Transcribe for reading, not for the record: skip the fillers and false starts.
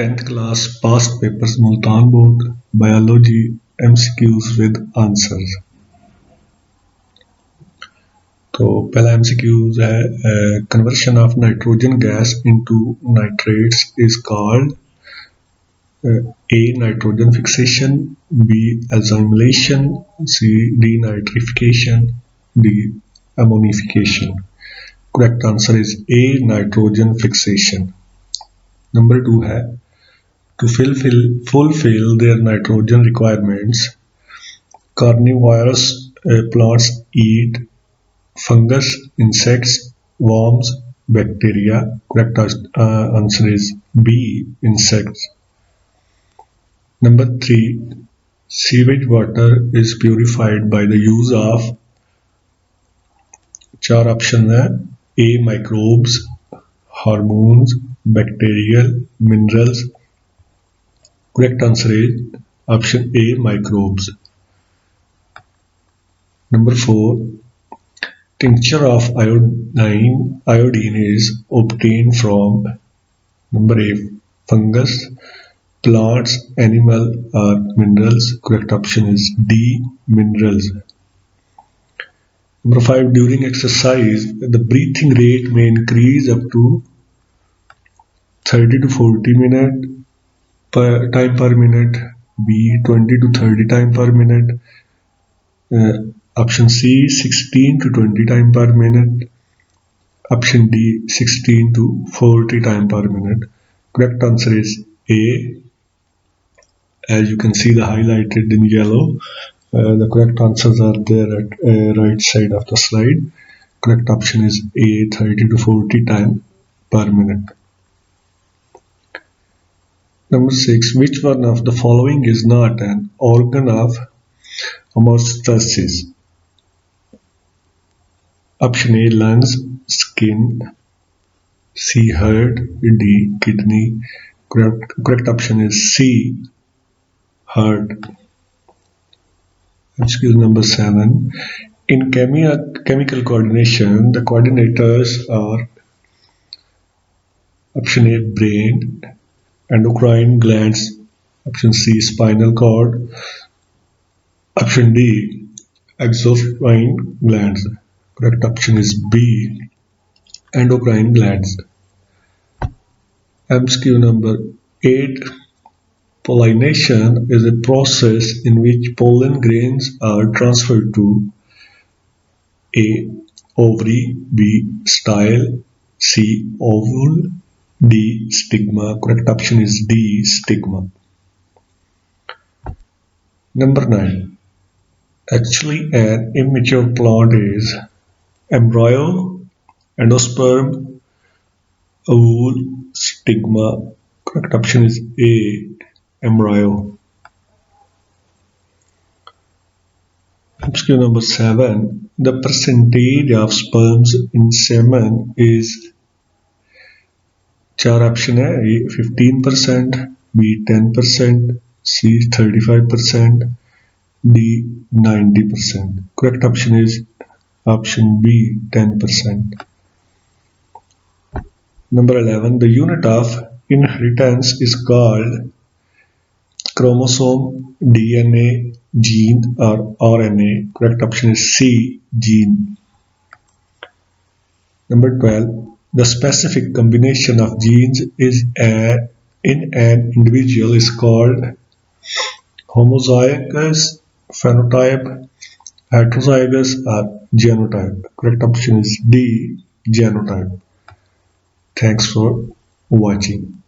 10th class past papers Multan Board Biology MCQs with answers। तो पहला MCQs है conversion of nitrogen gas into nitrates is called A. nitrogen fixation, B. assimilation, C. denitrification, D. ammonification। Correct answer is A. nitrogen fixation। Number 2 है to fulfill their nitrogen requirements, carnivorous plants eat fungus, insects, worms, bacteria। Correct answer is B. insects। Number 3 sewage water is purified by the use of चार option है A. microbes, hormones, bacterial, minerals। Correct answer is option A. microbes। Number 4 tincture of iodine is obtained from number A. fungus, plants, animal or minerals। Correct option is D. minerals। Number 5 during exercise the breathing rate may increase up to 30 to 40 minute time per minute, B. 20 to 30 time per minute, option C. 16 to 20 time per minute, option D. 16 to 40 time per minute। Correct answer is A. As you can see the highlighted in yellow, the correct answers are there at right side of the slide। Correct option is A. 30 to 40 time per minute। Number 6 which one of the following is not an organ of homeostasis? Option A. lungs, skin, C. heart, D. kidney। Correct option is C. heart। Excuse number 7 in chemical coordination the coordinators are option A. brain, endocrine glands, option C. spinal cord, option D. exocrine glands। Correct option is B. endocrine glands। MCQ number 8 pollination is a process in which pollen grains are transferred to A. ovary, B. style, C. ovule, D. stigma। Correct option is D. stigma। Number 9 actually an immature plant is embryo, endosperm, ovule, stigma। Correct option is A. embryo। MCQ number 7 the percentage of sperms in semen is चार option है A 15%, B 10%, C 35%, D 90%। Correct option is option B 10%। Number 11 the unit of inheritance is called chromosome, DNA, gene or RNA। Correct option is C. gene। Number 12 the specific combination of genes is in an individual is called homozygous phenotype, heterozygous or genotype। Correct option is D. genotype। Thanks for watching।